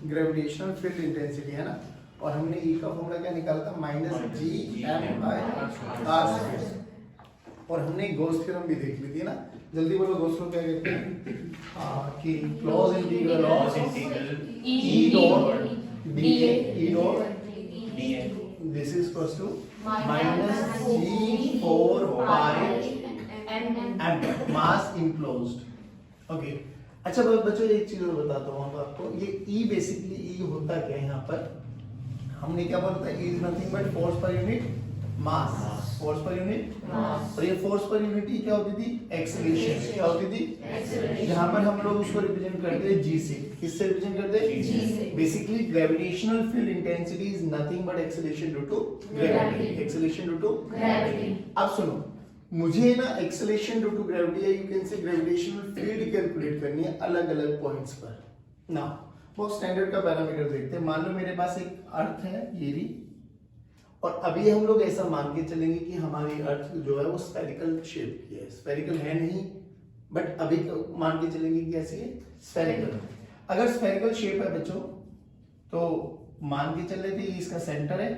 Gravitational field intensity है ना, और हमने ई का फॉर्मूला क्या निकाला था, minus G M by R square, और हमने गॉस थ्योरम भी देख ली थी ना। जल्दी बोलो गॉस थ्योरम क्या कहते हैं? हाँ, कि close integral of E dot D E dot this is equals to minus ji 4 pi M mass enclosed. Okay, अच्छा बच्चों एक चीज और बताता हूँ अब आपको, ये ई बेसिकली ई होता क्या है यहाँ पर, हमने क्या बोला था, E is nothing but force per unit mass, force per unit mass, और ये फोर्स पर यूनिट की क्या होती थी, एक्सेलरेशन, क्या होती थी, यहाँ पर हम लोग उसको रिप्रेजेंट करते हैं जी से, किससे रिप्रेजेंट करते हैं, जी से। Basically gravitational field intensity is nothing but acceleration due to gravity, acceleration due to gravity. अब सुनो, मुझे ना एक्सेलरेशन ड्यू टू ग्रेविटी या you can say gravitational field calculate करनी है अलग अलग पॉइंट्स पर ना। बहुत स्टैंडर्ड का पैरामीटर देखते हैं, मान लो मेरे पास एक अर्थ है ये भी, और अभी हम लोग ऐसा मान के चलेंगे कि हमारी अर्थ जो है वो स्फेरिकल शेप की है, स्फेरिकल है नहीं बट अभी मान के चलेंगे कि कैसी है, स्फेरिकल। अगर स्फेरिकल शेप है बच्चों तो मान के चल रहे थे ये इसका सेंटर है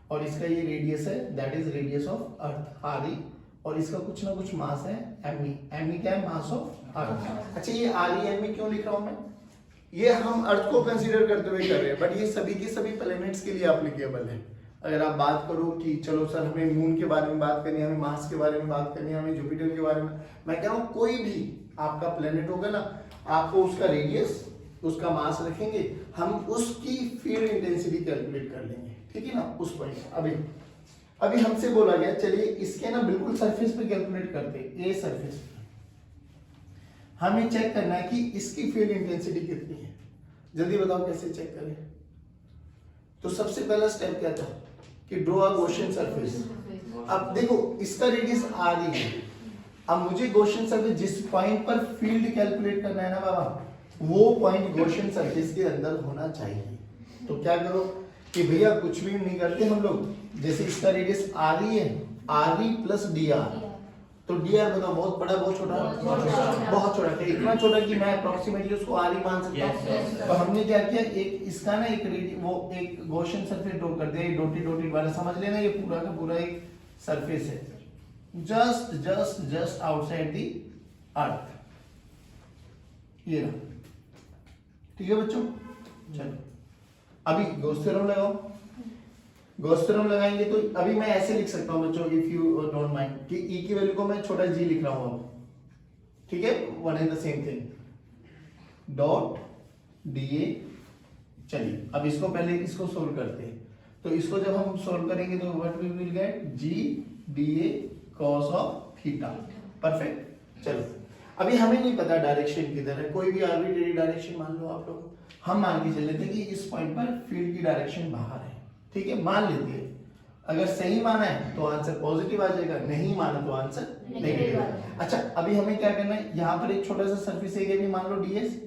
और इसका ये रेडियस है, that is radius of earth R E, और इसका कुछ ना कुछ मास है एम ई, एम ई क्या है, मास ऑफ अर्थ। अच्छा, ये आर ई एम ई क्यों लिख रहा हूं मैं, ये हम अर्थ को कंसीडर करते हुए कर रहे हैं, बट ये सभी के सभी प्लैनेट्स के लिए एप्लीकेबल है। अगर आप बात करो कि चलो सर हमें मून के बारे में बात करनी है, हमें मार्स के बारे में बात करनी है, हमें जुपिटर के बारे में, मैं कह रहा हूँ कोई भी आपका प्लेनेट होगा ना, आपको उसका रेडियस, उसका मास रखेंगे, हम उसकी फील्ड इंटेंसिटी कैलकुलेट कर लेंगे, ठीक है ना, उस पॉइंट। अभी हमसे बोला गया, चलिए इसके ना बिल्कुल सरफेस पे कैलकुलेट करते हैं, ए सरफेस पे हमें चेक करना है कि इसकी फील्ड इंटेंसिटी कितनी है। जल्दी बताओ कैसे चेक करें। तो सबसे पहला स्टेप क्या था कि ड्रॉ अ गॉसियन सरफेस। अब देखो इसका रेडियस आर ही है, अब मुझे गॉसियन सरफेस जिस पॉइंट पर फील्ड कैलकुलेट करना है ना बाबा, वो पॉइंट गॉसियन सरफेस के अंदर होना चाहिए। तो क्या करो कि भैया कुछ भी नहीं करते हम लोग, जैसे इसका रेडियस आर ही है, are E plus D R, तो डी आर बताओ बहुत बड़ा बहुत छोटा, बहुत छोटा, तो इतना छोटा कि मैं अप्रोक्सीमेटली उसको आर ही मान सकता हूं। तो हमने क्या किया, एक इसका ना एक वो एक गॉसियन सरफेस ड्रॉ कर दिया, डॉटेड डॉटेड वाला, समझ लेना ये पूरा का पूरा एक सरफेस है, just just just outside the earth, ये रहा, ठीक है बच्चों। चलो अभी गॉस थ्योरम लगाओ। गॉस थ्योरम लगाएंगे तो अभी मैं ऐसे लिख सकता हूं बच्चों, इफ यू डोंट माइंड, कि ई की वैल्यू को मैं छोटा जी लिख रहा हूं अब, ठीक है, one and the same thing, dot d ए। चलिए अब इसको पहले इसको सोल्व करते हैं, तो इसको जब हम सोल्व करेंगे तो what we will get, G D A cos of theta, perfect. चलो अभी हमें नहीं पता डायरेक्शन किधर है, कोई भी आर्बिट्रेरी डायरेक्शन मान लो आप लोग, हम मान के चल लेते हैं कि इस पॉइंट पर फील्ड की डायरेक्शन बाहर है, ठीक है, मान लेते हैं। अगर सही माना है तो आंसर पॉजिटिव आ जाएगा, नहीं माना तो आंसर नेगेटिव। अच्छा अभी हमें क्या करना है, यहाँ पर एक छोटा सा सरफेस एरिया भी मान लो डीएस,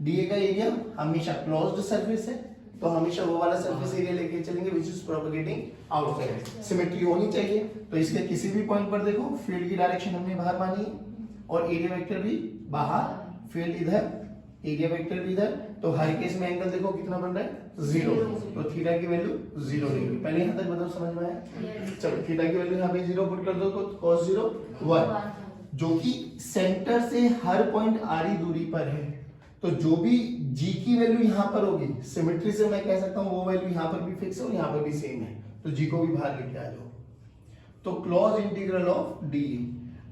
डीए का एरिया हमेशा क्लोज्ड सरफेस है, तो हमेशा वो वाला सरफेस एरिया लेके चलेंगे which is propagating outside, symmetry होनी चाहिए। तो इसके किसी भी पॉइंट पर देखो फील्ड की डायरेक्शन हमने बाहर मानी और एरिया वेक्टर भी बाहर, फील्ड इधर, एरिया वेक्टर भी इधर, तो हर केस में एंगल देखो कितना बन रहा है, 0, तो थीटा की वैल्यू 0 रहेगी। पहले यहां तक बताओ, समझ में आया? चलो थीटा की वैल्यू यहां पे 0 पुट कर दो तो cos 0 1, जो कि सेंटर से हर पॉइंट आर ई दूरी पर है, तो जो भी g की वैल्यू यहां पर होगी, सिमेट्री से मैं कह सकता हूं वो वैल्यू यहां पर भी फिक्स है और यहां पर भी सेम है, तो g को भी बाहर लेके आ जाओ। तो क्लोज इंटीग्रल ऑफ डी,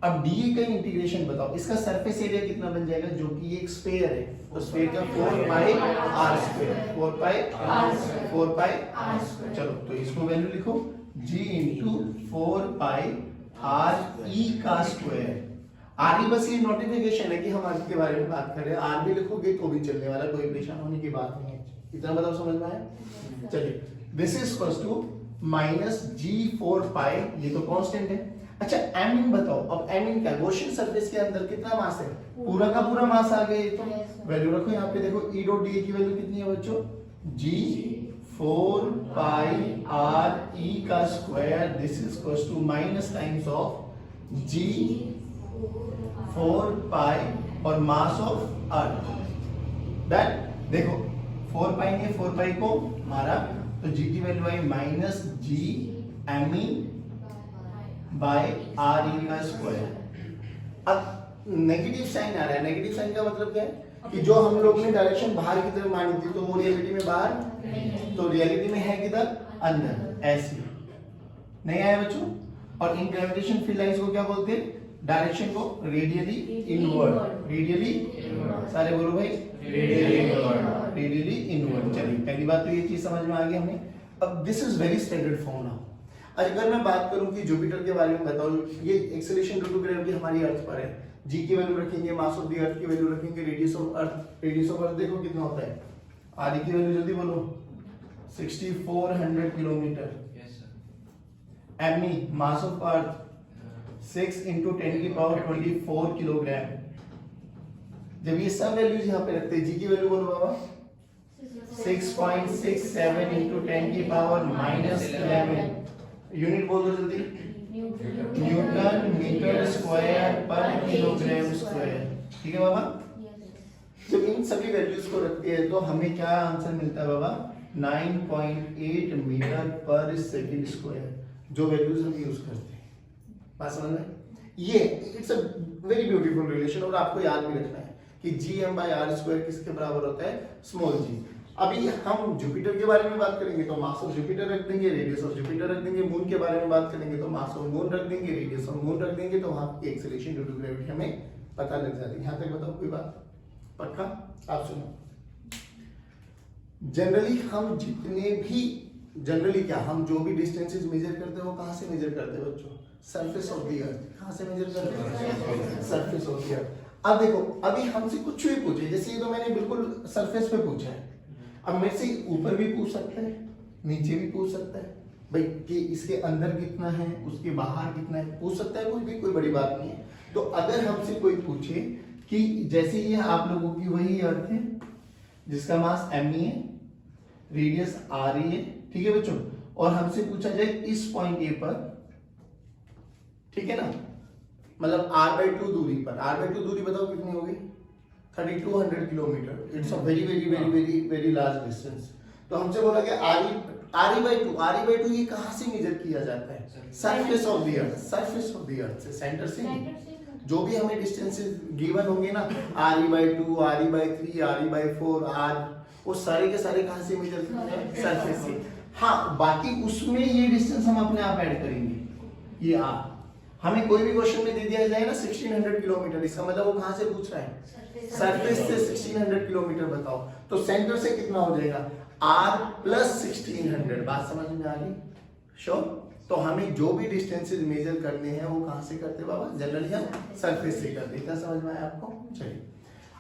अब डी का इंटीग्रेशन बताओ, इसका सरफेस एरिया कितना बन जाएगा, जो कि एक स्फीयर है, तो स्फीयर का 4 pi r square, 4 pi r square, 4 pi r square. चलो तो इसको वैल्यू लिखो, g इनटू 4 पाई आर ई का स्क्वायर। आर ई बस ये नोटिफिकेशन है कि हम आर के बारे में बात कर रहे हैं, आर भी लिखोगे तो भी चलने वाला, कोई परेशान होने की बात नहीं है। इतना बताओ समझ में आया? चलिए this is equals to minus ji 4 pi, ये तो कांस्टेंट है। अच्छा एम इन बताओ, अब एम इन क्या, गॉसियन सरफेस के अंदर कितना मास है, पूरा का पूरा मास आ गया, तो वैल्यू रखो यहाँ पे, देखो ई डॉट डी की वैल्यू कितनी है बच्चों, जी 4 पाई आर ई का square, this is equals to minus times of g 4 pi और मास ऑफ अर्थ। दैट देखो 4 पाई ने 4 पाई को मारा तो जी की वैल्यू आई minus G M E by R E का स्क्वायर। अब नेगेटिव साइन आ रहा है, नेगेटिव साइन का मतलब क्या है कि जो हम लोग ने डायरेक्शन बाहर की तरफ मानी थी तो वो रियलिटी में बाहर, तो रियलिटी में है किधर, अंदर, ऐसे नहीं आया बच्चों। और इन ग्रेविटेशन फील्ड लाइंस को क्या बोलते हैं, डायरेक्शन को रेडियली इनवर्ड, रेडियली सारे बोलो भाई, रेडियली इनवर्ड। चलिए पहली बात तो ये चीज समझ में आ गई हमें। अब this is very standard form now. अगर मैं बात करूं कि जुपिटर के बारे में बताओ, ये एक्सेलरेशन ड्यू टू ग्रेविटी हमारी अर्थ पर है, जी की वैल्यू रखेंगे, मास ऑफ द अर्थ की वैल्यू रखेंगे, radius of earth, radius of earth देखो कितना होता है, आर की वैल्यू जल्दी बोलो 6400 kilometre. M E mass of earth 6 × 10⁻24 kilogram. जब ये सब वैल्यूज यहाँ पे रखते हैं, जी की वैल्यू बोलो बाबा 6.67 × 10⁻−11। यूनिट बोल दो जल्दी, न्यूटन मीटर स्क्वायर पर किलोग्राम स्क्वायर। ठीक है बाबा। जब इन सभी वैल्यूज को रखते हैं तो हमें क्या आंसर मिलता है बाबा, 9.8 मीटर पर सेकंड स्क्वायर, जो वैल्यूज हम यूज करते हैं। बात समझ में? ये it's a very beautiful relation और आपको याद भी रखना है कि gm/r² किसके बराबर होता है, स्मॉल g। अभी हम जुपिटर के बारे में बात करेंगे तो मास ऑफ जुपिटर रख देंगे, रेडियस ऑफ जुपिटर रख देंगे। मून के बारे में बात करेंगे तो मास ऑफ मून रख देंगे, रेडियस ऑफ मून रख देंगे, तो वहां की एक्सेलरेशन ड्यू टू ग्रेविटी हमें पता लग जाती है। यहां तक बताओ कोई बात पक्का? आप सुनो, जनरली हम जितने भी, जनरली क्या, हम जो भी डिस्टेंसेस मेजर करते हैं वो कहां से मेजर करते हैं बच्चों, सरफेस ऑफ द अर्थ। कहां से मेजर करते हैं, सरफेस ऑफ द अर्थ। अब देखो, अभी हमसे कुछ भी पूछे, जैसे ये तो मैंने बिल्कुल सरफेस पे पूछा है, अब मेरे से ऊपर भी पूछ सकता है, नीचे भी पूछ सकता है भाई कि इसके अंदर कितना है, उसके बाहर कितना है, पूछ सकता है, कुछ भी, कोई बड़ी बात नहीं है। तो अगर हमसे कोई पूछे कि जैसे ये आप लोगों की वही अर्थ है जिसका मास m है, रेडियस r है, ठीक है बच्चों, और हमसे पूछा जाए इस पॉइंट ए पर, ठीक है ना, मतलब r/2 दूरी पर, r/2 दूरी बताओ कितनी होगी, 3200 kilometre. It's a very very very very very large distance. तो हमसे बोला कि re/2 ये कहां से मेजर किया जाता है, surface of the earth, surface of the earth से, सेंटर से। जो भी हमें डिस्टेंसेस गिवन होंगे ना, re/2, re/3, re/4, r, वो सारे के सारे कहां से मेजर करते हैं, सरफेस से। हाँ, बाकी उसमें ये डिस्टेंस हम अपने आप ऐड करेंगे। ये r हमें कोई भी क्वेश्चन में दे दिया जाए ना 1600 किलोमीटर, इसका मतलब वो कहां से पूछ रहा है, सरफेस से 1600 किलोमीटर बताओ, तो सेंटर से कितना हो जाएगा, r + 1600। बात समझ में आ गई? श्योर। तो हमें जो भी डिस्टेंसेस मेजर करने हैं वो कहां से करते बाबा, जनरली हम सरफेस से करते हैं। क्या समझ में आया आपको? चलिए,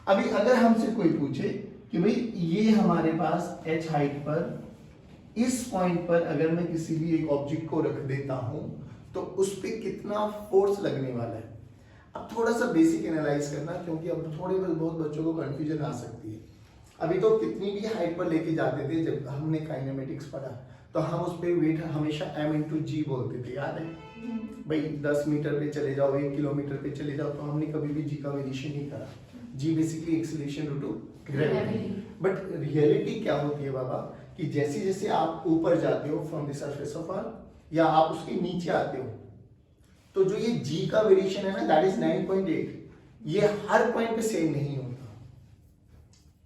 अभी अगर हमसे कोई पूछे कि भाई ये हमारे पास h हाइट पर इस पॉइंट पर अगर मैं किसी भी एक ऑब्जेक्ट को रख देता हूं तो उस पे कितना फोर्स लगने वाला है। अब थोड़ा सा बेसिक एनालाइज करना, क्योंकि अब थोड़े बहुत बच्चों को कंफ्यूजन आ सकती है। अभी तो कितनी भी हाइट पर लेके जाते थे, जब हमने काइनेमेटिक्स पढ़ा तो हम उस पे वेट हमेशा m × g बोलते थे, याद है भाई? 10 मीटर पे चले जाओ, 1 किलोमीटर पे चले जाओ, तो हमने कभी भी g का वेरिएशन नहीं करा। g basically acceleration due to gravity. But reality क्या होती है बाबा, कि जैसे जैसे आप ऊपर जाते हो from the surface of earth, या आप उसके नीचे आते हो, तो जो ये g का वेरिएशन है ना, दैट इज 9.8, ये हर पॉइंट पे सेम नहीं होता,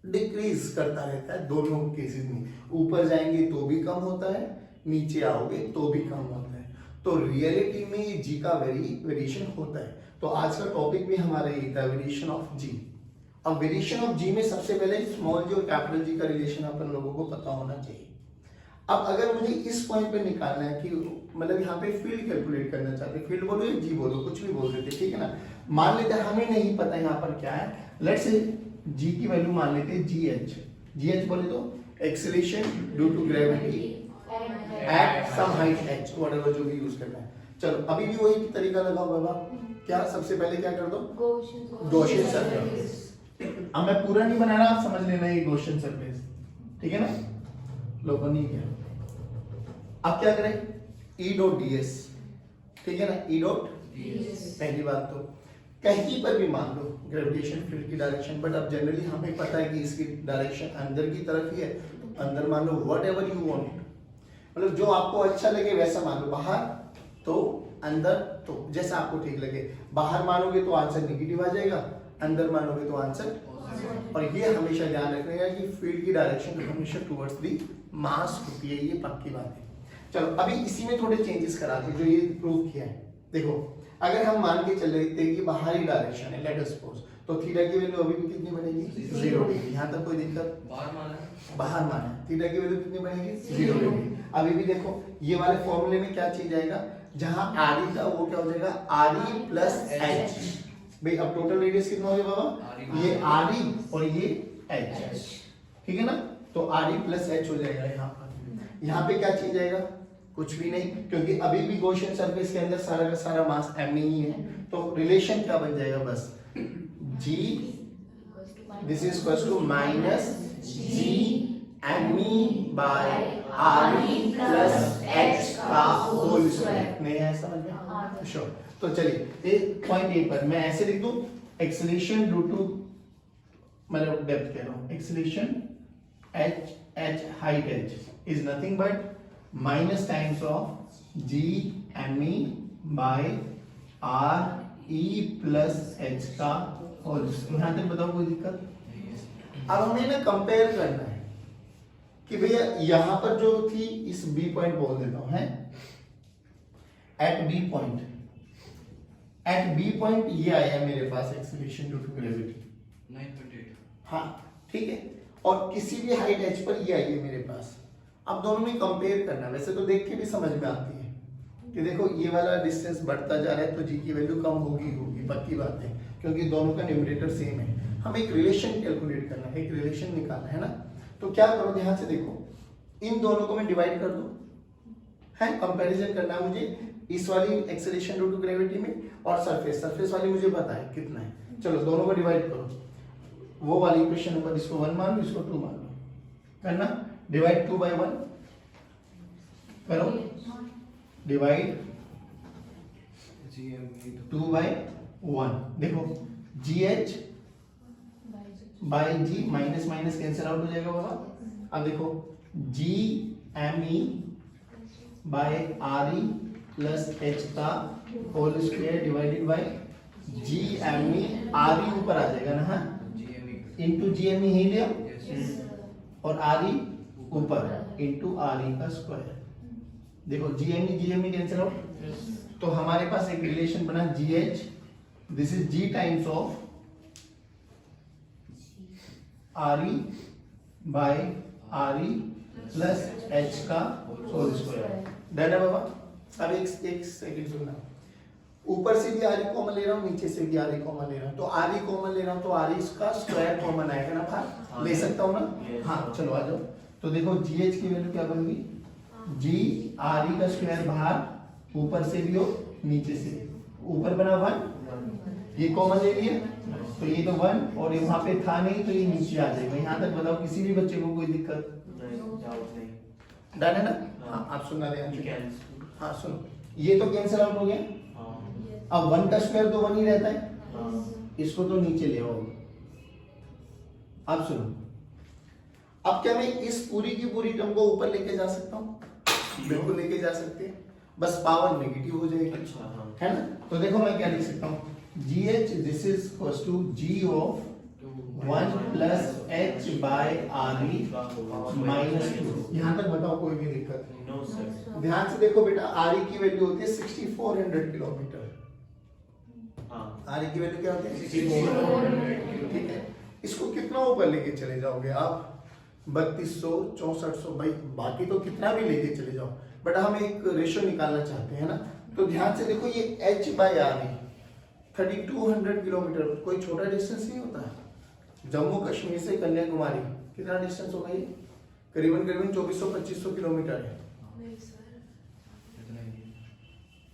डिक्रीज करता रहता है दोनों केसेस में। ऊपर जाएंगे तो भी कम होता है, नीचे आओगे तो भी कम होता है। तो रियलिटी में ये g का वेरिएशन होता है। तो आज का टॉपिक भी हमारा ये था, वेरिएशन ऑफ g। अब वेरिएशन ऑफ g में सबसे पहले स्मॉल g और कैपिटल G का रिलेशन अपन लोगों को पता होना चाहिए। अब अगर मुझे इस पॉइंट पे निकालना है कि मतलब यहाँ पे फील्ड कैलकुलेट करना चाहते हैं, फील्ड बोलो या जी बोलो, कुछ भी बोल देते, ठीक है ना। मान लेते हैं हमें नहीं पता यहाँ पर क्या है, लेट्स से जी की वैल्यू मान लेते हैं GH बोले तो acceleration due to gravity at some height h, whatever जो भी यूज करना है। चलो अभी भी वही तरीका लगाओ बाबा, क्या सबसे पहले क्या कर दो, गॉसियन सरफेस। अब मैं पूरा नहीं बना रहा, आप समझ लेना ये गॉसियन सरफेस, ठीक है ना, लोगों ने किया। अब क्या करें, E.ds, ठीक है ना, E.ds। पहली बात तो कहीं पर भी मान लो ग्रेविटेशन फील्ड की डायरेक्शन, बट अब जनरली हमें पता है कि इसकी डायरेक्शन अंदर की तरफ ही है, तो अंदर मान लो वट एवर यू वांट, मतलब जो आपको अच्छा लगे वैसा मान लो, बाहर तो अंदर तो जैसा आपको ठीक लगे। बाहर मानोगे तो आंसर निगेटिव आ जाएगा, अंदर मानोगे तो आंसर, और ये हमेशा ध्यान रखने का कि फील्ड की डायरेक्शन हमेशा टुवर्ड्स द मास होती है, ये पक्की बात है। चलो अभी इसी में थोड़े चेंजेस कराते हैं जो ये प्रूव किया है। देखो अगर हम मान के चल रहे थे कि बाहरी डायरेक्शन है, लेट अस सपोज, तो थीटा की वैल्यू अभी भी कितनी बनेगी 0 डिग्री, यहाँ तक कोई दिक्कत, बाहर माना थीटा की वैल्यू कितनी बनेगी 0 डिग्री। अभी भी देखो ये वाले फॉर्मूले में क्या चीज आएगा, जहां आर था वो क्या हो जाएगा आर ई प्लस एच। भाई अब टोटल रेडियस कितना हो गया बाबा, ये आर ई और ये एच, ठीक है ना, तो आर ई प्लस एच हो जाएगा। यहाँ पे क्या चीज आएगा, कुछ भी नहीं, क्योंकि अभी भी गॉसियन सरफेस के अंदर सारा का सारा मास m ही है, तो रिलेशन क्या बन जाएगा बस g this is equal to minus g me by re plus h का होल स्क्वायर। नहीं है समझ में? श्योर। तो चलिए पॉइंट ए पर मैं ऐसे लिख दूं, एक्सेलरेशन ड्यू टू, मतलब डेप्थ कह रहा हूं, acceleration h height h is nothing but minus times of G M E by are E plus H का होल। यहां तक बताओ कोई दिक्कत? अब हमें ना कंपेयर करना है कि भैया यहां पर जो थी इस बी पॉइंट बोल देता हूं, है at B point, at B point ये आया मेरे पास एक्सेलरेशन ड्यू टू ग्रेविटी 9.8, हाँ ठीक है, और किसी भी हाइट एच पर ये आई है मेरे पास। अब दोनों में कंपेयर करना, वैसे तो देख के भी समझ में आती है कि देखो ये वाला डिस्टेंस बढ़ता जा रहा है तो जी की वैल्यू कम होगी पक्की बात है, क्योंकि दोनों का न्यूमरेटर सेम है। हमें एक रिलेशन कैलकुलेट करना है, एक रिलेशन निकालना है ना, तो क्या करो ध्यान से देखो, इन दोनों को मैं डिवाइड कर दूं, है कंपैरिजन करना है मुझे इस वाली एक्सेलरेशन ड्यू टू ग्रेविटी में और सरफेस वाली मुझे पता है कितना है। चलो दोनों को डिवाइड करो, वो वाली इक्वेशन नंबर, इसको 1 मान लो इसको 2 मान लो, करना डिवाइड 2 by 1 करो, डिवाइड 2 by 1। देखो GH by G minus minus cancel out हो जाएगा बाबा। अब देखो GME by RE plus H का whole square divided by GME, RE ऊपर आ जाएगा ना, हाँ इंटू GME ही लिया और RE ऊपर इंटू RE का स्क्वायर। देखो GME कैंसिल आउट, तो हमारे पास एक रिलेशन बना GH, this is G times of RE by RE plus H का होल स्क्वायर। डन है बाबा? अब एक सेकंड सुनना, ऊपर से भी RE कॉमन ले रहा हूँ, नीचे से भी RE कॉमन ले रहा हूँ, तो RE कॉमन ले रहा हूँ तो RE का स्क्वायर कॉमन आएगा ना बाहर, ले सकता हूँ ना, हाँ चलो आ जाओ। तो देखो GH की वैल्यू क्या बनेगी, G RE का स्क्वायर बाहर, ऊपर से भी हो नीचे से, ऊपर बना 1, ये कॉमन ले लिए तो ये तो 1 और वहां पे था नहीं तो ये नीचे आ जाएगा। यहाँ तक बताओ किसी भी बच्चे को कोई दिक्कत नहीं? डन है ना? हाँ आप सुनना ध्यान, हाँ सुनो, ये तो कैंसिल आउट हो गया। अब 1 का स्क्वायर तो 1 ही रहता है, इसको तो नीचे ले आओ। अब सुनो, अब क्या मैं इस पूरी की पूरी टर्म को ऊपर लेके जा सकता हूँ? बिल्कुल लेके जा सकते हैं, बस पावर नेगेटिव हो जाएगी, है ना। तो देखो मैं क्या लिख सकता हूँ, GH this is equals to G of 1 plus H by RE minus 2। यहाँ तक बताओ कोई भी दिक्कत? No sir. ध्यान से देखो बेटा, RE की वैल्यू होती है 6400 किलोमीटर। RE की वैल्यू क्या होती है 6400, ठीक है। इसको कितना ऊपर लेके चले जाओगे आप? 3200, 6400, भाई बाकी तो कितना भी लेके चले जाओ, बट हम एक रेशियो निकालना चाहते हैं ना। तो ध्यान से देखो ये H बाय RE 3200 किलोमीटर, कोई छोटा डिस्टेंस नहीं होता है। जम्मू कश्मीर से कन्याकुमारी कितना डिस्टेंस होगा ये? करीबन 2400-2500 किलोमीटर है।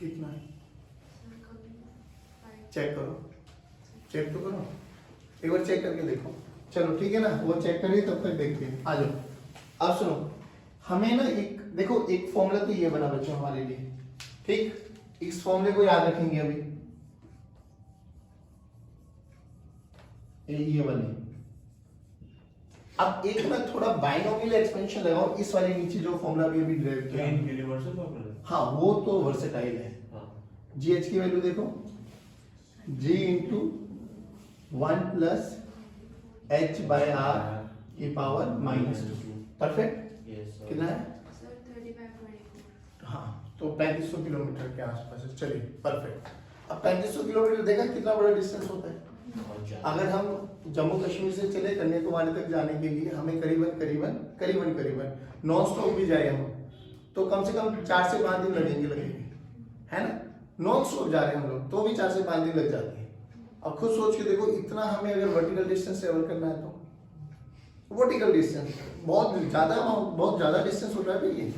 कितना है? चेक करो, चेक तो करो, एक बार चेक करके देखो। चलो ठीक है ना, वो चेक करिए, तब तक देखते हैं। आ जाओ। अब सुनो, हमें ना एक देखो, एक फॉर्मूला तो ये बना बच्चों हमारे लिए, ठीक, इस फॉर्मूले को याद रखेंगे अभी। ये वाली। अब एक मैं थोड़ा बाइनोमियल एक्सपेंशन लगाऊं इस वाले नीचे जो फॉर्मूला भी अभी ड्राइव किया, यूनिवर्सल फॉर्मूला। हाँ वो तो वर्सेटाइल है। जी एच की वैल्यू देखो, g into 1 plus h by r की पावर -2। परफेक्ट। कितना है? सर 35.4। हाँ तो 3500 किलोमीटर के आसपास है। चलिए परफेक्ट। अब 3500 किलोमीटर देखा कितना बड़ा डिस्टेंस होता है। अगर हम जम्मू कश्मीर से चले कन्याकुमारी तक जाने के लिए हमें करीबन नॉन स्टॉप भी जाए हम तो कम से कम 4 से 5 दिन लगेंगे, है ना। नॉन स्टॉप जा रहे हैं हम लोग तो भी 4 से 5 दिन लग जाते हैं। अब खुद सोच के देखो इतना हमें अगर वर्टिकल डिस्टेंस ट्रेवल करना है तो वर्टिकल डिस्टेंस बहुत ज्यादा डिस्टेंस होता है ये,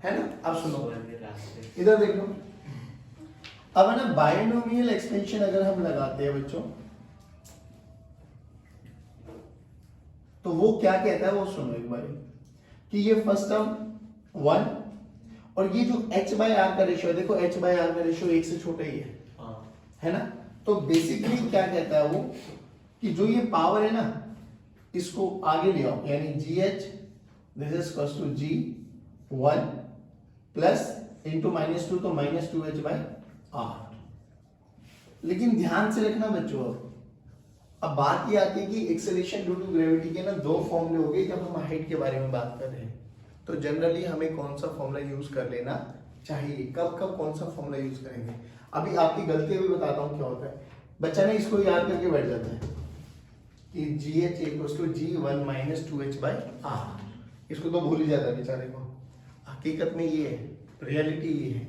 है ना। अब सुनो इधर देखो, अब है ना बाइनोमियल एक्सपेंशन अगर हम लगाते हैं बच्चों तो वो क्या कहता है वो सुनो एक बार, कि ये फर्स्ट टर्म 1 और ये जो h बाय आर का रेशियो है, देखो h बाय आर का रेशियो 1 से छोटा ही है ना। तो बेसिकली क्या कहता है वो कि जो ये पावर है ना इसको आगे ले आओ, यानी gh this is equals to g1 plus into -2 तो -2h बाय आर। लेकिन ध्यान से रखना बच्चों, अब बात ये आती है कि एक्सेलरेशन ड्यू टू ग्रेविटी के ना दो फॉर्मूले हो गए जब हम हाइट के बारे में बात कर रहे हैं। तो जनरली हमें कौन सा फॉर्मूला यूज कर लेना चाहिए, कब कौन सा फॉर्मूला यूज करेंगे। अभी आपकी गलती भी बताता हूँ क्या होता है। बच्चा ने इसको याद करके बैठ जाता है कि GH equals to G1 - 2h by R, इसको तो भूल ही जाता है बेचारे को। हकीकत में ये है, रियलिटी ये है।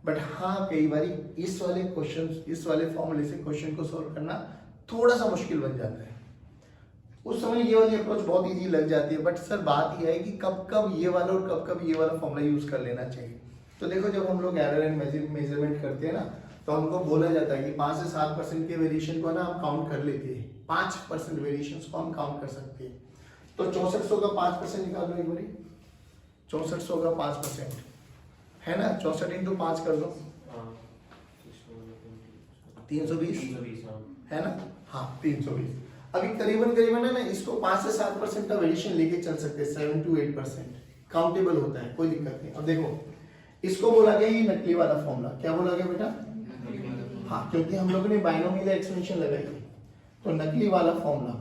बट हाँ कई बार इस वाले क्वेश्चन, इस वाले फॉर्मूले से क्वेश्चन को सोल्व करना थोड़ा सा मुश्किल बन जाता है। उस समय ये वाली अप्रोच बहुत इजी लग जाती है, बट सर बात ये है कि कब ये वाला और कब ये वाला फॉर्मूला यूज कर लेना चाहिए। तो देखो जब हम लोग एरर एंड मेजरमेंट करते हैं ना तो हमको बोला जाता है कि 5 से 7% के वेरिएशन को ना हम काउंट कर लेते हैं, 5% वेरिएशन को हम काउंट कर सकते हैं। तो 6400 का 5% निकालो एक बारी, 6400 का 5% है ना, 64 इंटू 5 कर लो 320 है ना। हाँ 320। अभी करीबन है ना इसको 5 से 7% का वेरिएशन लेके चल सकते हैं, 7 to 8% काउंटेबल होता है, कोई दिक्कत नहीं। अब देखो इसको बोला गया ये नकली वाला फॉर्मूला, क्या बोला गया बेटा? हाँ क्योंकि हम लोगों ने बाइनोमियल एक्सपेंशन लगाई थी तो नकली वाला फॉर्मूला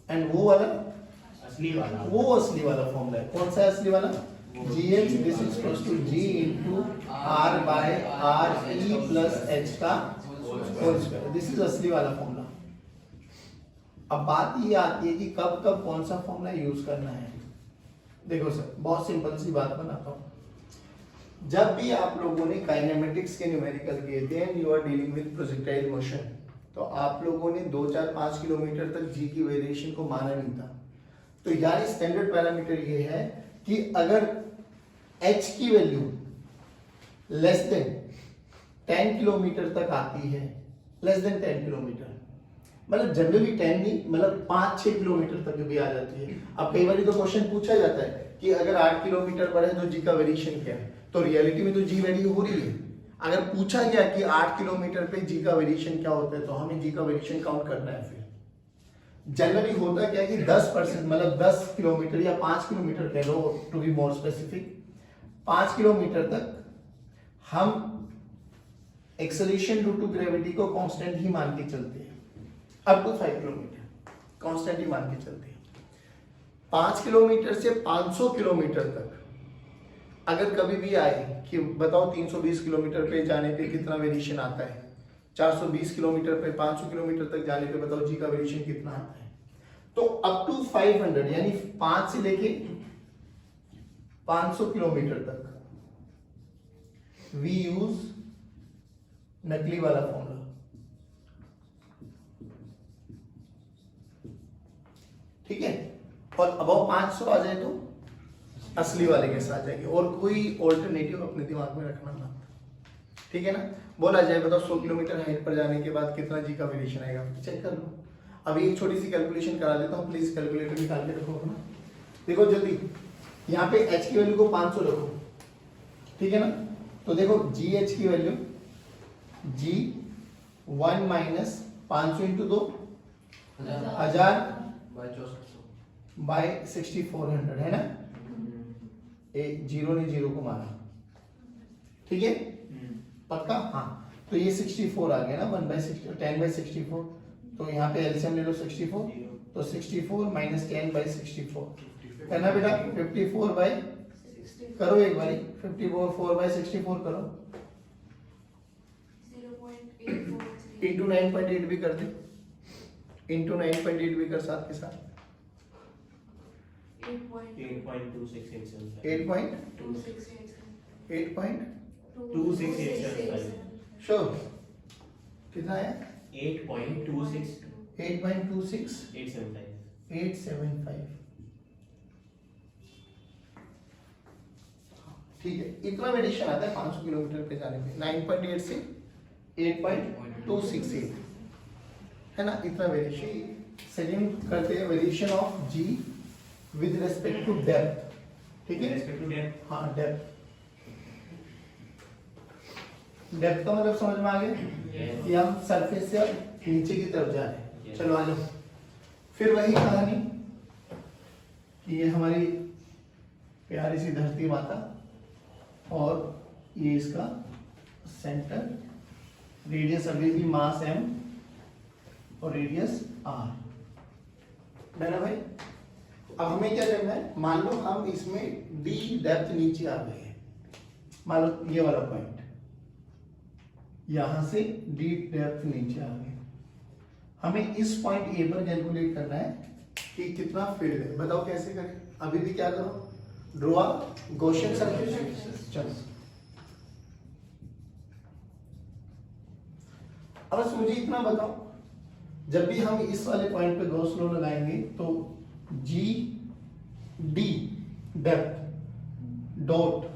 एंड वो वाला असली वाला फॉर्मूला है। कौन सा असली वाला? GH this is equals to G into R by R E plus H का होल स्क्वायर, दिस इज असली वाला फॉर्मूला। अब बात ये आती है कि कब कौन सा फॉर्मूला यूज करना है। देखो सर बहुत सिंपल सी बात बनाता हूँ, जब भी आप लोगों ने काइनेमेटिक्स के न्यूमेरिकल किए थे and you are dealing with projectile motion, तो आप लोगों ने 2, 4, 5 किलोमीटर तक जी की वेरिएशन को माना नहीं था। तो यानी स्टैंडर्ड पैरामीटर ये है कि अगर h की वैल्यू लेस देन 10 किलोमीटर तक आती है, लेस देन 10 किलोमीटर मतलब जनरली 10 नहीं, मतलब 5-6 किलोमीटर तक भी आ जाती है। अब कई बार तो क्वेश्चन पूछा जाता है कि अगर 8 किलोमीटर बढ़े तो जी का वेरिएशन क्या है, तो रियलिटी में तो जी वैल्यू हो रही है। अगर पूछा गया कि 8 किलोमीटर पे जी का वेरिएशन क्या होता है तो हमें जी का वेरिएशन काउंट करना है। फिर जनरली होता क्या है कि 10% मतलब 10 किलोमीटर या 5 किलोमीटर कह लो to be more specific, 5 kilometre तक हम एक्सेलरेशन ड्यू टू ग्रेविटी को कांस्टेंट ही मान के चलते हैं। अप टू 5 किलोमीटर कांस्टेंट ही मान के चलते हैं। 5 किलोमीटर से 500 किलोमीटर तक अगर कभी भी आए कि बताओ 320 किलोमीटर पे जाने पे कितना वेरिएशन आता है, 420 किलोमीटर पे 500 किलोमीटर तक जाने पे बताओ जी का वेरिएशन कितना आता है। तो अप टू 500 यानी 5 से लेके 500 किलोमीटर तक वी यूज नकली वाला फॉर्मूला। ठीक है, और अबाउ 500 आ जाए तो असली वाले के साथ जाएंगे और कोई ऑल्टरनेटिव अपने दिमाग में रखना मत। ठीक है ना, बोला जाए बताओ 100 किलोमीटर हाइट पर जाने के बाद कितना जी का वेरिएशन आएगा, चेक कर लो। अभी एक छोटी सी कैलकुलेशन करा देता हूँ, प्लीज कैलकुलेटर निकाल के रखो अपना। देखो जल्दी, यहाँ पे h की वैल्यू को 500 रखो, ठीक है ना। तो देखो GH की वैल्यू G1 - 500 × 2 1000 बाय 6400 बाय 6400 है ना, एक जीरो ने जीरो को मारा, ठीक है पक्का। हाँ तो ये 64 आ गया ना, 1/60 10/64, तो यहाँ पे एलसीएम ले लो 64, तो 64 माइनस 10/64 करना बेटा 54 करो एक बारी 54/64 करो 0.843 इंटू 9.8 भी कर दे, इंटू 9.8 भी कर साथ के साथ 8.2687 श्योर कितना है 8.26 8.26 875 ठीक है, इतना वेरिएशन आता है 500 किलोमीटर पे जाने पे 9.8 से 8.268 है ना, इतना वेरिएशन। सेकंड करते हैं variation of G with respect to depth, ठीक है respect to depth. हाँ डेप्थ, डेप्थ का मतलब समझ में आ गया Yes. कि हम सरफेस से नीचे की तरफ जा रहे हैं। Yes. चलो आ जाओ, फिर वही कहानी कि ये हमारी प्यारी सी धरती माता और ये इसका सेंटर, रेडियस अभी भी मास m और रेडियस r, है ना भाई। अब हमें क्या करना है, मान लो हम इसमें d डेप्थ नीचे आ गए हैं, मान लो ये वाला पॉइंट यहां से d डेप्थ नीचे आ गए, हमें इस पॉइंट ए पर कैलकुलेट करना है कि कितना फील्ड है, बताओ कैसे करें। अभी भी क्या करो, ड्रॉ गॉसियन सरफेस। चलो अब मुझे इतना बताओ, जब भी हम इस वाले पॉइंट पे गॉस लॉ लगाएंगे तो g d depth dot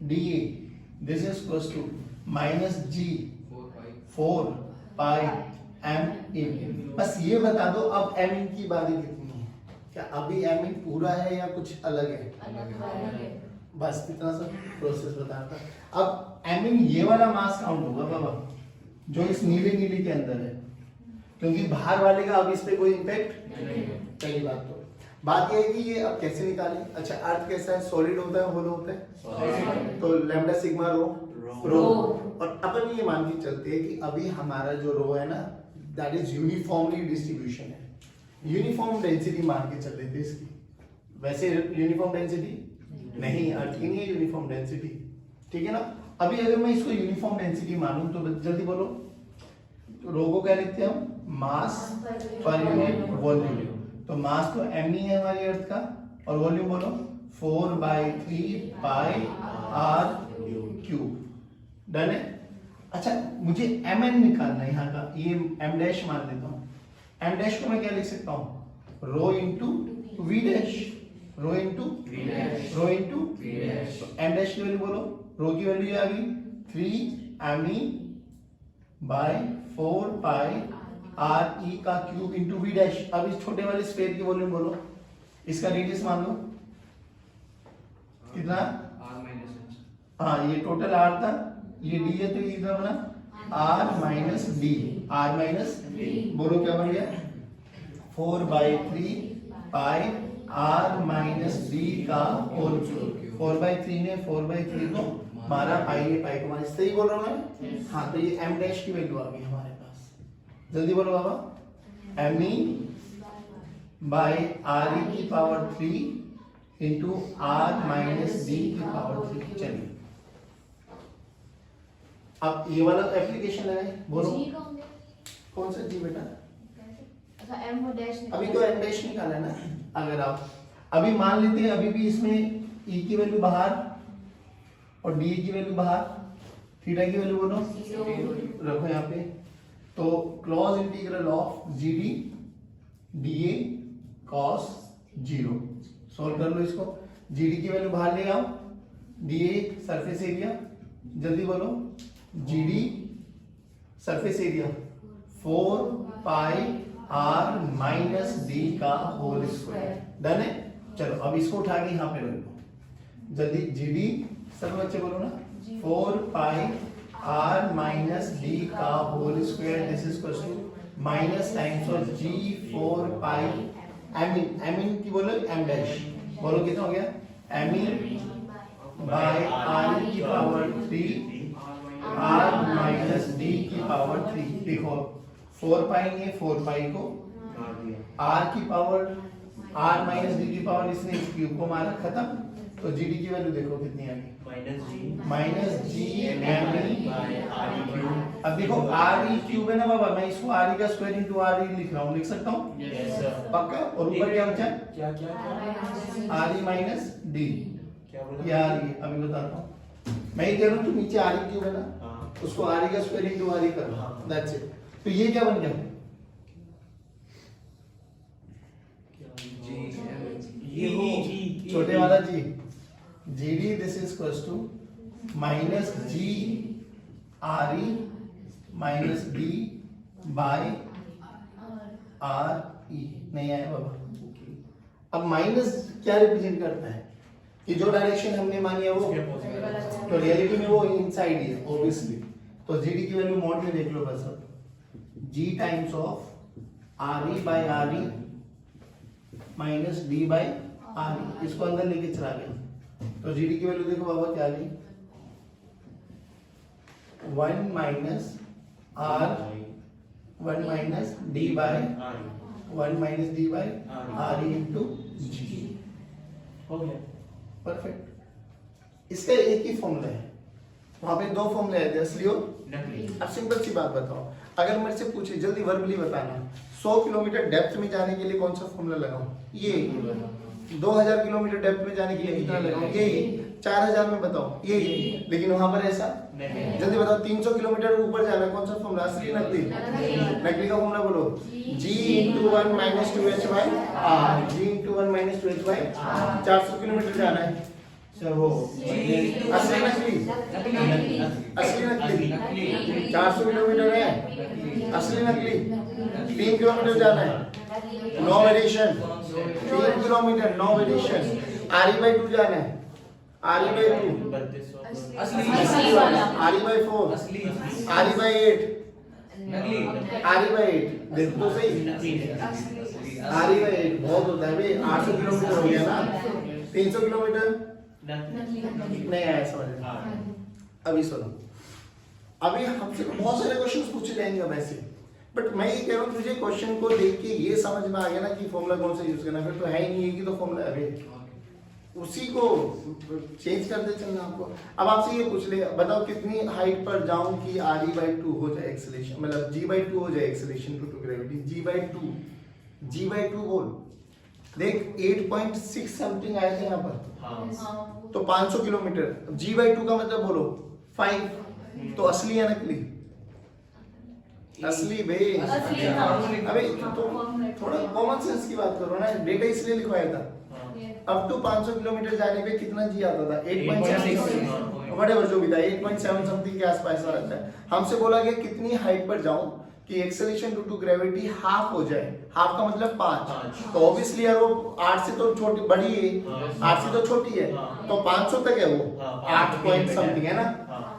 d A this is equals to minus ji 4 pi m in. बस ये बता दो अब एम इन की बारी कितनी है, क्या अभी एम इन पूरा है या कुछ अलग है, बस इतना सा प्रोसेस बताता। अब एम इन ये वाला मास काउंट होगा बाबा जो इस नीले नीले के अंदर है, क्योंकि बाहर वाले का अब इस पे कोई इम्पैक्ट पहली बात। तो बात ये है कि ये अब कैसे निकालें। अच्छा अर्थ कैसा है, सॉलिड होता है होलो होता है, तो लैम्डा सिग्मा रो रो, और अपन ये मान के चलते हैं कि अभी हमारा जो रो है ना दैट इज यूनिफॉर्मली डिस्ट्रीब्यूशन है, यूनिफॉर्म डेंसिटी मान के चल रहे थे इसकी। वैसे यूनिफॉर्म डेंसिटी नहीं, अर्थ की नहीं है यूनिफॉर्म डेंसिटी, ठीक है ना। अभी अगर मैं इसको यूनिफॉर्म डेंसिटी मानूं तो जल्दी बोलो, तो रो को क्या लिखते हैं हम, मास पर यूनिट वॉल्यूम। तो मास तो m ही है हमारी अर्थ का, और वॉल्यूम बोलो 4/3 पाई r क्यूब, डन है। अच्छा मुझे mn निकालना है यहाँ का, ये m डैश मान लेता हूँ। m डैश को मैं क्या लिख सकता हूँ, rho into v dash, rho into rho into m dash की वैल्यू बोलो, रो की वैल्यू आ गई 3me बाय 4 पाई आर ई का क्यूब इंटू वी डैश। अब इस छोटे वाले स्फीयर की वॉल्यूम बोलो, इसका रेडियस मान लो कितना, r minus h हाँ ये टोटल आर था, ये डी है तो ये कितना बना R minus D, R minus बोलो क्या बन गया 4/3 पाई आर माइनस डी का होल क्यूब। 4/3 ने 4/3 को मारा, पाई ने पाई को मारा, सही बोल रहा हूँ मैं। हाँ तो ये एम डैश की वैल्यू आ गई हमारे पास, जल्दी बोलो बाबा, m e by r e की power 3 into r minus d की पावर 3। चलिए अब ये वाला एप्लीकेशन लगाए, बोलो जी कौन है? कौन सा जी बेटा, अच्छा m और डैश अभी तो एम डैश निकाला है ना। अगर आप अभी मान लेते हैं अभी भी इसमें ई की वैल्यू बाहर और डी की वैल्यू बाहर, थीटा की वैल्यू बोलो रखो यहाँ पे, तो close integral of G D D A cos 0 solve कर लो इसको। जी डी की वैल्यू बाहर ले आओ, डी ए सरफेस एरिया, जल्दी बोलो G D surface area 4 pi are minus D का होल स्क्वायर, डन है। चलो अब इसको उठा के यहाँ पे रख लो जल्दी, जी डी सब बच्चे बोलो ना 4 पाई आर माइनस डी का whole square, this is equal to minus times of g 4 pi m in की बोलो एम डैश, बोलो कितना हो गया एम इन बाय आर की पावर 3 आर माइनस डी की पावर 3। देखो 4 पाई ने 4 पाई को आर की पावर आर माइनस डी की पावर इसने इस क्यूब को मारा, खत्म। तो जीडी की वैल्यू देखो कितनी आ गई माइनस जी एम ई। अब देखो आर ई क्यूब है ना बाबा, मैं इसको आर ई का स्क्वायर इनटू आर ई लिख रहा हूँ, लिख सकता हूँ पक्का। और ऊपर क्या बचा क्या आर ई माइनस डी, ये आर ई अभी बताता हूँ। मैं ये कह रहा हूँ, तो नीचे आर ई क्यूब है ना, उसको आर ई का स्क्वायर इनटू आर ई करो, दैट्स इट। तो ये क्या बन गया छोटे वाला g, g d this is equals to minus g r e minus d by are e. नहीं आया बाबा। अब माइनस क्या रिप्रेजेंट करता है कि जो डायरेक्शन हमने मानी है वो, तो रियलिटी में वो इनसाइड ही है ऑब्वियसली। तो जी डी की वैल्यू मॉड में देख लो बस, अब g times of r e by are e minus d by are e, इसको अंदर लेके चला गया। तो जीडी की वैल्यू देखो बाबा क्या आ गई 1 minus r 1 minus d by 1 minus d by are e into g. हो गया परफेक्ट। इसका एक ही फॉर्मूला है, वहां पे दो फॉर्मूले हैं, असली और नकली। अब सिंपल सी बात बताओ, अगर मेरे से पूछे जल्दी वर्बली बताना 100 किलोमीटर डेप्थ में जाने के लिए कौन सा फॉर्मूला लगाऊं, ये 2000 किलोमीटर डेप्थ में जाने के लिए कितना लगाऊं, ये 4000 में बताओ ये। लेकिन वहां पर ऐसा नहीं। जल्दी बताओ 300 किलोमीटर ऊपर जाना है, कौन सा फॉर्मूला, असली नकली? नकली का फॉर्मूला बोलो, g into 1 minus 2h by r, g into 1 minus 2h by r। 400 kilometre जाना है, चलो असली नकली? असली नकली 400 किलोमीटर है, असली नकली 3 किलोमीटर जाना है, no variation 3 kilometre no variation. R by 2 जाना है, आर बाई 2 असली आर बाई 4 आर बाई 8 नकली आर बाई 8 देख तो सही, आर बाई 8 बहुत होता है भाई, 800 किलोमीटर हो गया ना, 300 किलोमीटर नहीं आया समझ में। अभी सुनो, अभी हमसे बहुत सारे क्वेश्चंस पूछे जाएंगे अब ऐसे, बट मैं ये कह रहा हूँ तुझे क्वेश्चन को देख के ये समझ में आ गया ना कि फॉर्मूला कौन सा यूज करना, फिर तो है ही नहीं है कि तो फॉर्मूला अभी उसी को चेंज करते चलना आपको। अब आपसे ये पूछ ले, बताओ कितनी हाइट पर जाऊं कि आर ई बाई 2 हो जाए एक्सेलेरेशन, मतलब जी बाई 2 हो जाए acceleration due to gravity, G by 2 बोल। देख 8.6 समथिंग आए थे यहाँ पर, तो 500 किलोमीटर, जी बाई 2 का मतलब बोलो 5। तो असली या नकली? असली भाई। अबे तो थोड़ा कॉमन सेंस की बात करो ना, डेटा इसलिए लिखवाया था। अप टू 500 किलोमीटर जाने पे कितना जी आता था, 8.7 वटेवर जो भी था, 8.7 समथिंग के आसपास रहता है। हमसे बोला गया कितनी हाइट पर जाऊं कि acceleration due to gravity half हो जाए, हाफ का मतलब 5। तो ऑब्वियसली यार वो 8 से तो छोटी बड़ी है, 8 से तो छोटी है, तो 500 तक है वो, 8 पॉइंट समथिंग है ना।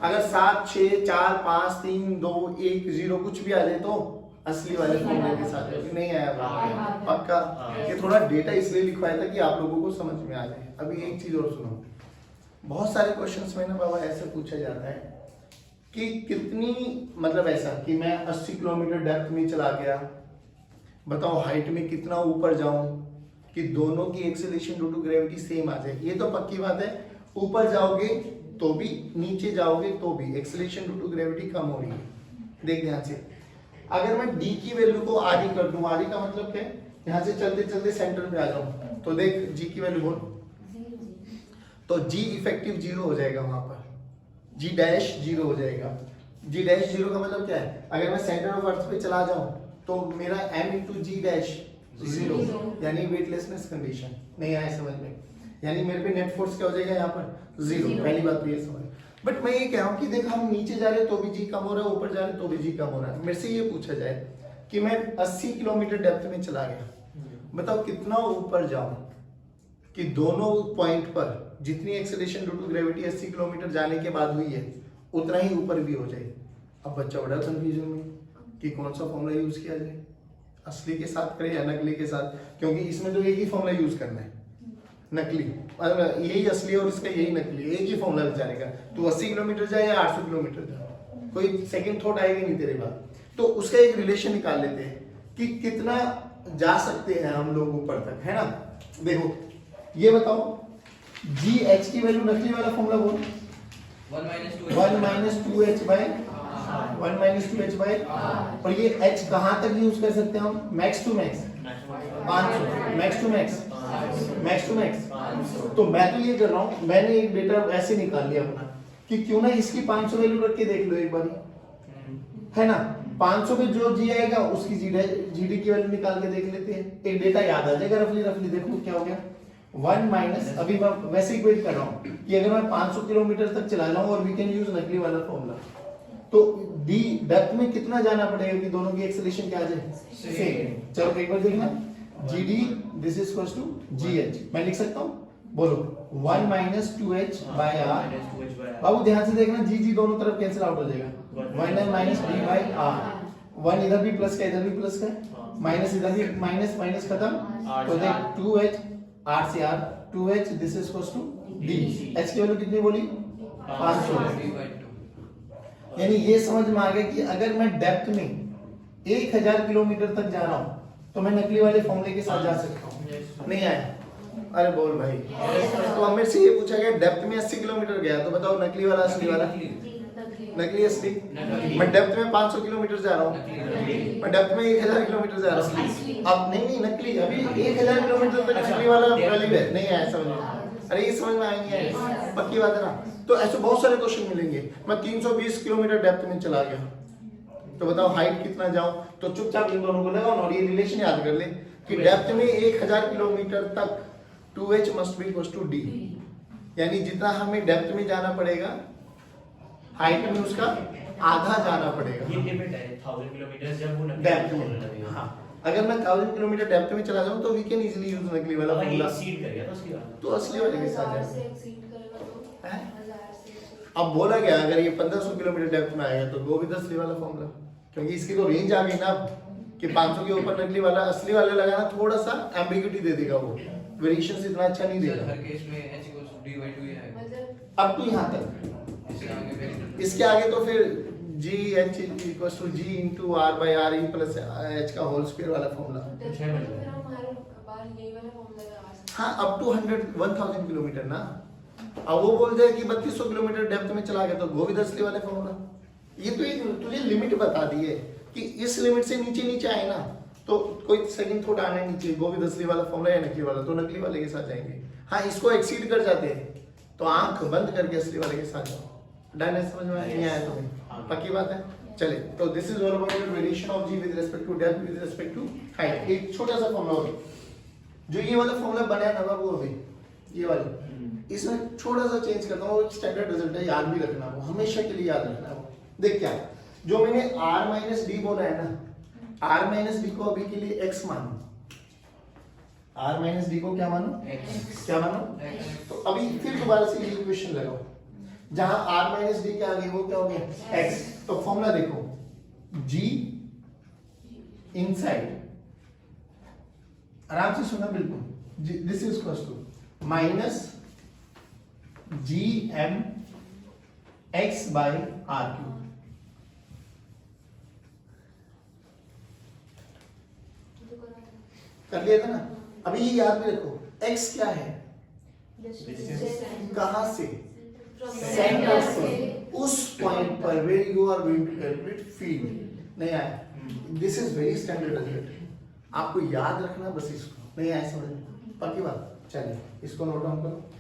अगर 7 6 4 5 3 2 1 0 कुछ भी आ जाए तो असली वाले फॉर्मूले के साथ नहीं आया पक्का। ये थोड़ा डेटा इसलिए लिखवाया था कि आप लोगों को समझ में आ जाए। अभी एक चीज और सुनो, बहुत सारे क्वेश्चंस में ना बाबा ऐसे पूछा जाता है कि कितनी, मतलब ऐसा कि मैं 80 किलोमीटर डेप्थ में चला गया, बताओ हाइट में कितना ऊपर जाऊं कि दोनों की acceleration due to gravity same आ जाए। ये तो पक्की बात है, ऊपर जाओगे तो भी नीचे जाओगे तो भी एक्सेलरेशन ड्यू टू ग्रेविटी कम हो रही है। देख ध्यान से, अगर मैं d की वैल्यू को r कर दूं, r का मतलब क्या है, यहाँ से चलते चलते सेंटर पे आ जाऊं, तो देख g की वैल्यू बोल, तो g इफेक्टिव 0 हो जाएगा, वहां पर g डैश 0 हो जाएगा। g डैश 0 का मतलब क्या है, अगर मैं सेंटर ऑफ अर्थ पे चला जाऊं तो मेरा m इंटू जी डैश 0, यानी वेटलेसनेस कंडीशन। नहीं आया समझ में, यानी मेरे पे नेट फोर्स क्या हो जाएगा यहाँ पर 0। पहली बात तो ये समझ। बट मैं ये कह रहा हूँ कि देख हम नीचे जा रहे तो भी जी कम हो रहा है, ऊपर जा रहे तो भी जी कम हो रहा है। मेरे से ये पूछा जाए कि मैं 80 किलोमीटर डेप्थ में चला गया, बताओ कितना ऊपर जाऊं कि दोनों पॉइंट पर जितनी acceleration due to gravity 80 kilometre जाने के बाद हुई है उतना ही ऊपर भी हो जाए। अब बच्चा बड़ा कंफ्यूजन में, कि कौन सा फॉर्मूला यूज किया जाए, असली के साथ करें या नकली के साथ, क्योंकि इसमें तो एक ही फॉर्मूला यूज करना है, नकली यही असली और इसका यही नकली, एक ही फॉर्मूला बेचारे का। तू 80 किलोमीटर जाए या 800 किलोमीटर जाए, कोई सेकंड थॉट आएगी नहीं तेरे पास। तो उसका एक रिलेशन निकाल लेते हैं कि कितना जा सकते हैं हम लोग ऊपर तक, है ना। देखो ये बताओ जी एच की वैल्यू, नकली वाला फॉर्मूला बोल, 1 minus 2 1 minus 2h by 1 minus 2h by, और ये h कहाँ तक यूज कर सकते हैं हम, max to max 500, max to max, max to max. तो मैं तो ये कर रहा हूँ, मैंने एक डेटा ऐसे निकाल लिया अपना कि क्यों ना इसकी 500 वैल्यू रख के देख लो एक बार, है ना। 500 पे जो जी आएगा उसकी जीडी की वैल्यू निकाल के देख लेते हैं, एक डेटा याद आ जाएगा रफली रफली। देखो क्या हो गया, 1 माइनस, अभी मैं वैसे इक्वेट कर रहा हूँ कि अगर मैं 500 किलोमीटर तक चला जाऊं और वी कैन यूज नकली वाला फॉर्मूला, तो डी डेप्थ में कितना जाना पड़ेगा कि दोनों की एक्सेलरेशन क्या आ जाए, सेम। चलो एक बार देखना, GD this is equals to GH, मैं लिख सकता हूँ, बोलो 1 माइनस 2h बाय आर। बाबू ध्यान से देखना, जी जी दोनों तरफ कैंसिल आउट हो जाएगा, 1 माइनस डी बाय आर। 1 इधर भी प्लस का इधर भी प्लस का, माइनस इधर भी माइनस, माइनस खत्म, तो देख 2h r से r, 2h this is equals to d, h की वैल्यू कितनी बोली 500। यानी ये समझ में आ गया कि अगर मैं डेप्थ में 1000 किलोमीटर तक जा रहा हूं तो मैं नकली वाले फॉर्मूले के साथ जा सकता हूं। नहीं आया, अरे बोल भाई। तो हमें से ये पूछा गया डेप्थ में 80 किलोमीटर गया, तो बताओ नकली वाला असली वाला, नकली असली। मैं डेप्थ में 500 किलोमीटर जा रहा हूँ, मैं डेप्थ में 1000 किलोमीटर जा रहा हूँ, अब नहीं नकली, अभी 1000 किलोमीटर तक नकली वाला वैलिड है। नहीं आया समझ में, अरे ये समझ में आएंगे, पक्की बात है ना। तो ऐसे बहुत सारे क्वेश्चन मिलेंगे। मैं 320 किलोमीटर डेप्थ में चला गया, तो बताओ हाइट कितना जाऊं, तो चुपचाप इन दोनों को लगाओ और ये रिलेशन याद कर ले कि डेप्थ में 1000 किलोमीटर तक 2h must be equals to d, यानी जितना हमें डेप्थ में जाना पड़ेगा हाइट में उसका आधा जाना पड़ेगा। ये लिमिट है 1000 किलोमीटर जब वो डेप्थ में, हाँ अगर मैं 1000 किलोमीटर डेप्थ में चला जाऊं तो वी कैन इजीली यूज नकली वाला फॉर्मूला। एक्सीड कर गया तो उसके बाद तो असली वाले के साथ से जाए। एक्सीड करेगा तो हैं? 1000 से अब बोला गया अगर ये 1500 किलोमीटर डेप्थ में आएगा तो गो विद असली वाला फॉर्मूला, क्योंकि इसकी तो रेंज आ गई ना कि 500 के ऊपर नकली वाला, असली वाले लगाना थोड़ा सा एम्बिग्यूटी दे देगा, वो वेरिएशंस इतना अच्छा नहीं देगा। हर केस में h equals to d by 2 ही आएगा। मतलब अब तो यहाँ तक, इससे आगे very different। इसके आगे तो फिर g h equals to g into r by r e plus h का होल स्क्वायर वाला फॉर्मूला। फिर हमारे बाहर यही वाला फॉर्मूला लगा सकते हाँ अप टू 1000 किलोमीटर ना। अब वो बोल जाए कि 3200 किलोमीटर डेप्थ में चला गया तो गो विद असली वाले फॉर्मूला। ये तो एक तुझे लिमिट बता दी है कि इस लिमिट से नीचे नीचे आए ना तो कोई सेकंड थॉट आना नहीं चाहिए, गो विद असली वाला फॉर्मूला या नकली वाला, तो नकली वाले के साथ जाएंगे। हाँ इसको एक्सीड कर जाते हैं तो आंख बंद करके असली वाले के साथ जाओ। डन है, समझ में नहीं आया तुम्हें, पक्की बात है। चले तो this is all about variation of G with respect to depth with respect to height. एक छोटा सा फॉर्मूला होगा जो ये वाला फॉर्मूला बनाया ना वो अभी ये वाला, इसमें थोड़ा सा चेंज करता हूँ, स्टैंडर्ड रिजल्ट है, याद भी रखना, वो हमेशा के लिए याद रखना। वो देख क्या जो मैंने r माइनस डी बोला है ना, r माइनस डी को अभी के लिए x मानो, r माइनस डी को क्या मानो, X। क्या मानो। तो अभी फिर दोबारा से ये इक्वेशन लगाओ, जहां r माइनस डी के आगे वो क्या हो गया x। तो फॉर्मूला देखो g इनसाइड, आराम से सुना बिल्कुल, this is equals to minus G M X by R cube. कर लिया था ना। अभी ये याद भी रखो x क्या है, कहां से, सेंटर से, उस पॉइंट पर where you are going to calculate field. नहीं आया, this is very standard result, आपको याद रखना बस इसको। नहीं आया समझ में, पक्की बात। चलिए इसको नोट डाउन करो।